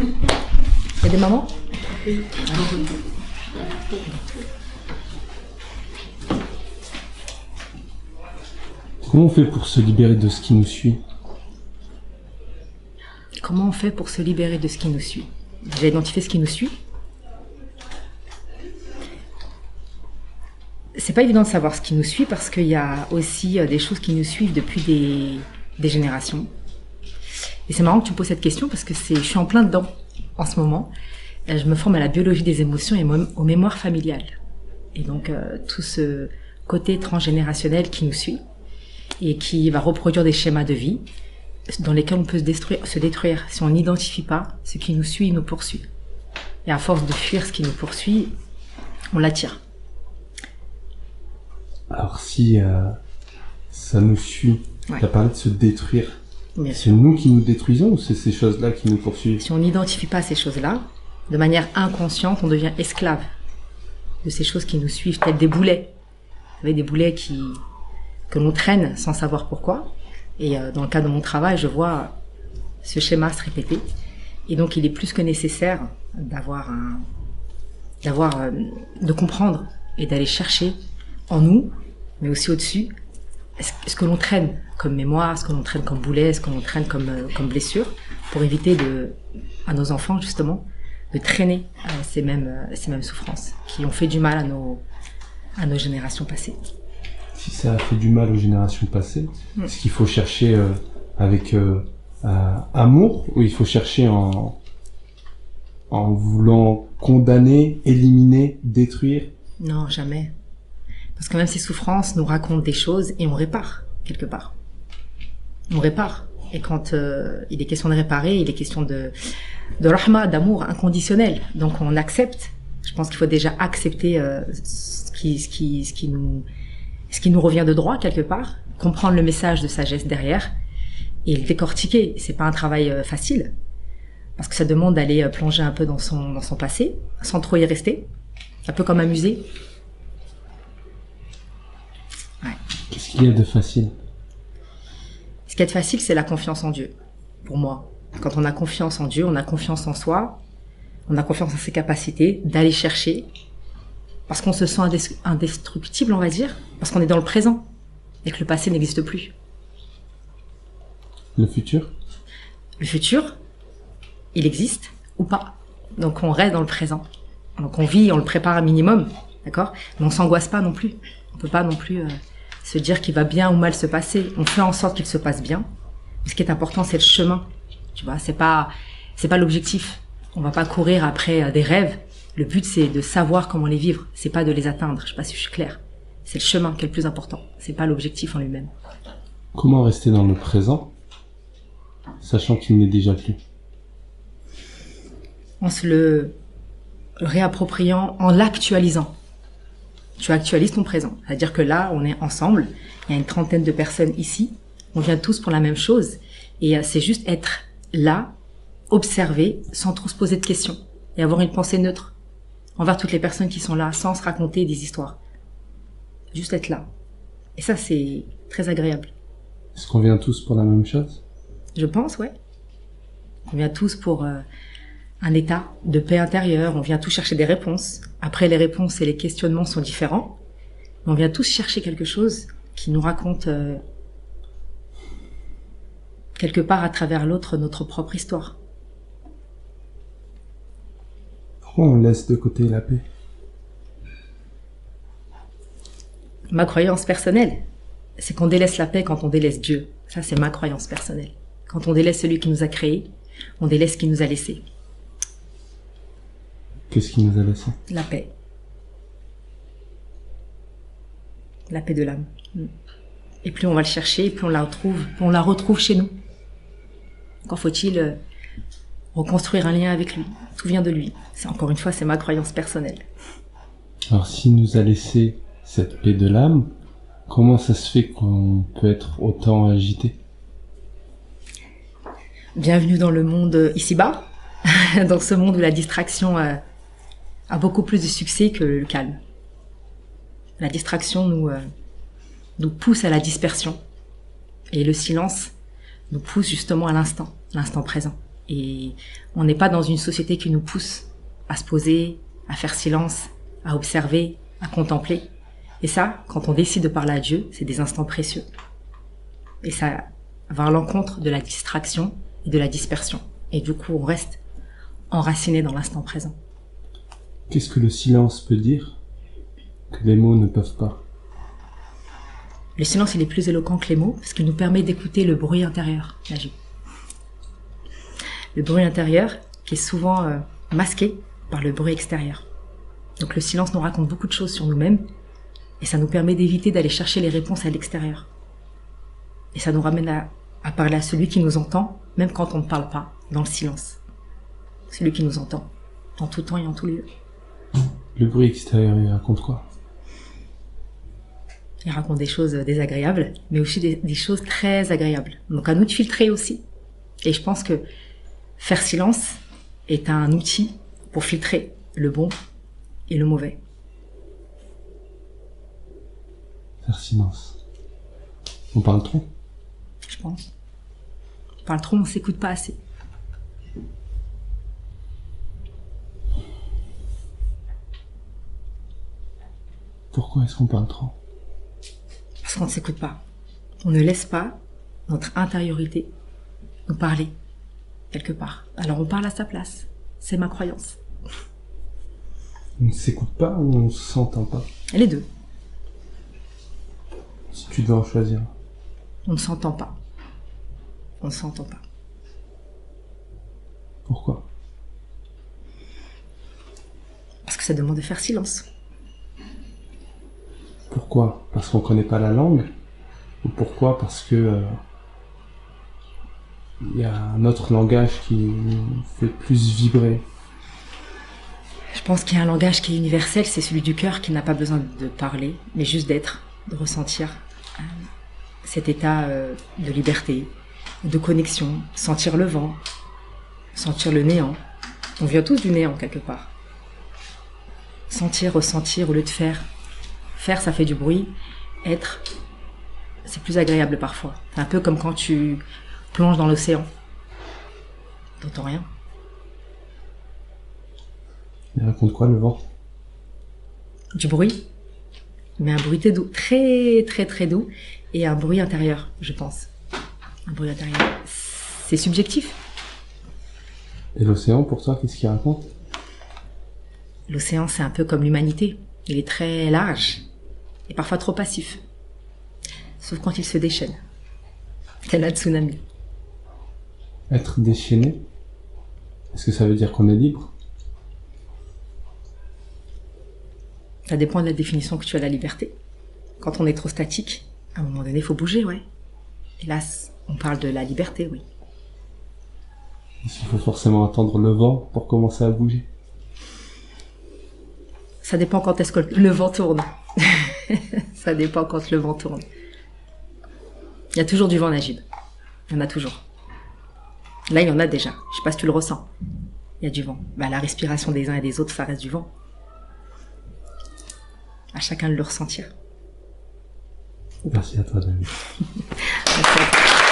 Il y a des mamans? Oui. Comment on fait pour se libérer de ce qui nous suit? Comment on fait pour se libérer de ce qui nous suit? Déjà identifier ce qui nous suit. C'est pas évident de savoir ce qui nous suit parce qu'il y a aussi des choses qui nous suivent depuis des générations. Et c'est marrant que tu me poses cette question parce que je suis en plein dedans en ce moment. Je me forme à la biologie des émotions et aux mémoires familiales. Et donc tout ce côté transgénérationnel qui nous suit et qui va reproduire des schémas de vie dans lesquels on peut se détruire si on n'identifie pas ce qui nous suit et nous poursuit. Et à force de fuir ce qui nous poursuit, on l'attire. Alors si ça nous suit, Ouais. tu as parlé de se détruire. Bien C'est nous qui nous détruisons ou c'est ces choses-là qui nous poursuivent? Si on n'identifie pas ces choses-là, de manière inconsciente, on devient esclave de ces choses qui nous suivent, telles des boulets. Vous savez, des boulets que l'on traîne sans savoir pourquoi. Et dans le cadre de mon travail, je vois ce schéma se répéter. Et donc, il est plus que nécessaire de comprendre et d'aller chercher en nous, mais aussi au-dessus, ce que l'on traîne comme mémoire, ce que l'on traîne comme boulet, ce que l'on traîne comme blessure, pour éviter à nos enfants, justement, de traîner ces mêmes souffrances qui ont fait du mal à nos générations passées. Si ça a fait du mal aux générations passées, est-ce qu'il faut chercher avec amour ou il faut chercher en voulant condamner, éliminer, détruire? Non, jamais. Parce que même ces souffrances nous racontent des choses et on répare, quelque part. On répare. Et quand il est question de réparer, il est question de rahma, d'amour inconditionnel. Donc on accepte. Je pense qu'il faut déjà accepter ce qui nous revient de droit, quelque part. Comprendre le message de sagesse derrière et le décortiquer. C'est pas un travail facile. Parce que ça demande d'aller plonger un peu dans son passé, sans trop y rester. Un peu comme un musée. Ouais. Qu'est-ce qu'il y a de facile? Ce qui est facile, c'est la confiance en Dieu, pour moi. Quand on a confiance en Dieu, on a confiance en soi, on a confiance en ses capacités d'aller chercher, parce qu'on se sent indestructible, on va dire, parce qu'on est dans le présent, et que le passé n'existe plus. Le futur? Le futur, il existe ou pas. Donc on reste dans le présent. Donc on vit, on le prépare un minimum, d'accord? Mais on s'angoisse pas non plus. On peut pas non plus se dire qu'il va bien ou mal se passer. On fait en sorte qu'il se passe bien. Ce qui est important, c'est le chemin. Tu vois, c'est pas l'objectif. On va pas courir après des rêves. Le but, c'est de savoir comment les vivre. C'est pas de les atteindre. Je sais pas si je suis claire. C'est le chemin qui est le plus important. C'est pas l'objectif en lui-même. Comment rester dans le présent, sachant qu'il n'est déjà plus? En se le réappropriant, en l'actualisant. Tu actualises ton présent. C'est-à-dire que là, on est ensemble. Il y a une trentaine de personnes ici. On vient tous pour la même chose. Et c'est juste être là, observer, sans trop se poser de questions. Et avoir une pensée neutre envers toutes les personnes qui sont là, sans se raconter des histoires. Juste être là. Et ça, c'est très agréable. Est-ce qu'on vient tous pour la même chose? Je pense, ouais. On vient tous pour un état de paix intérieure. On vient tous chercher des réponses. Après, les réponses et les questionnements sont différents. Mais on vient tous chercher quelque chose qui nous raconte quelque part à travers l'autre notre propre histoire. Pourquoi on laisse de côté la paix? Ma croyance personnelle, c'est qu'on délaisse la paix quand on délaisse Dieu. Ça, c'est ma croyance personnelle. Quand on délaisse celui qui nous a créés, on délaisse ce qui nous a laissés. Qu'est-ce qui nous a laissé? La paix. La paix de l'âme. Et plus on va le chercher, plus on la retrouve chez nous. Encore faut-il reconstruire un lien avec lui. Tout vient de lui. Encore une fois, c'est ma croyance personnelle. Alors, s'il nous a laissé cette paix de l'âme, comment ça se fait qu'on peut être autant agité? Bienvenue dans le monde ici-bas, dans ce monde où la distraction a beaucoup plus de succès que le calme. La distraction nous pousse à la dispersion. Et le silence nous pousse justement à l'instant présent. Et on n'est pas dans une société qui nous pousse à se poser, à faire silence, à observer, à contempler. Et ça, quand on décide de parler à Dieu, c'est des instants précieux. Et ça va à l'encontre de la distraction et de la dispersion. Et du coup, on reste enraciné dans l'instant présent. Qu'est-ce que le silence peut dire que les mots ne peuvent pas? Le silence, il est plus éloquent que les mots parce qu'il nous permet d'écouter le bruit intérieur, Najib. Le bruit intérieur qui est souvent masqué par le bruit extérieur. Donc le silence nous raconte beaucoup de choses sur nous-mêmes et ça nous permet d'éviter d'aller chercher les réponses à l'extérieur. Et ça nous ramène à parler à celui qui nous entend, même quand on ne parle pas, dans le silence. Celui qui nous entend, en tout temps et en tout lieu. Le bruit extérieur, il raconte quoi? Il raconte des choses désagréables, mais aussi des choses très agréables. Donc à nous de filtrer aussi. Et je pense que faire silence est un outil pour filtrer le bon et le mauvais. Faire silence. On parle trop? Je pense. On parle trop, on s'écoute pas assez. Pourquoi est-ce qu'on parle trop? Parce qu'on ne s'écoute pas. On ne laisse pas notre intériorité nous parler quelque part. Alors on parle à sa place. C'est ma croyance. On ne s'écoute pas ou on s'entend pas? Les deux. Si tu devais en choisir. On ne s'entend pas. On ne s'entend pas. Pourquoi? Parce que ça demande de faire silence. Pourquoi? Parce qu'on connaît pas la langue? Ou pourquoi? Parce que il y a un autre langage qui nous fait plus vibrer? Je pense qu'il y a un langage qui est universel, c'est celui du cœur qui n'a pas besoin de parler, mais juste d'être, de ressentir cet état de liberté, de connexion, sentir le vent, sentir le néant. On vient tous du néant quelque part. Sentir, ressentir au lieu de faire. Faire, ça fait du bruit. Être, c'est plus agréable parfois. C'est un peu comme quand tu plonges dans l'océan. T'entends rien. Il raconte quoi, le vent? Du bruit. Mais un bruit doux, très très très doux. Et un bruit intérieur, je pense. Un bruit intérieur. C'est subjectif. Et l'océan, pour toi, qu'est-ce qu'il raconte? L'océan, c'est un peu comme l'humanité. Il est très large et parfois trop passif. Sauf quand il se déchaîne. Tel un tsunami. Être déchaîné, est-ce que ça veut dire qu'on est libre? Ça dépend de la définition que tu as de la liberté. Quand on est trop statique, à un moment donné, il faut bouger, ouais. Hélas, on parle de la liberté, oui. Est-ce qu'il faut forcément attendre le vent pour commencer à bouger? Ça dépend quand est-ce que le vent tourne. Ça dépend quand le vent tourne. Il y a toujours du vent, Najib. Il y en a toujours. Là, il y en a déjà. Je sais pas si tu le ressens. Il y a du vent. Bah, la respiration des uns et des autres, ça reste du vent. À chacun de le ressentir. Merci à toi, David. Merci à toi.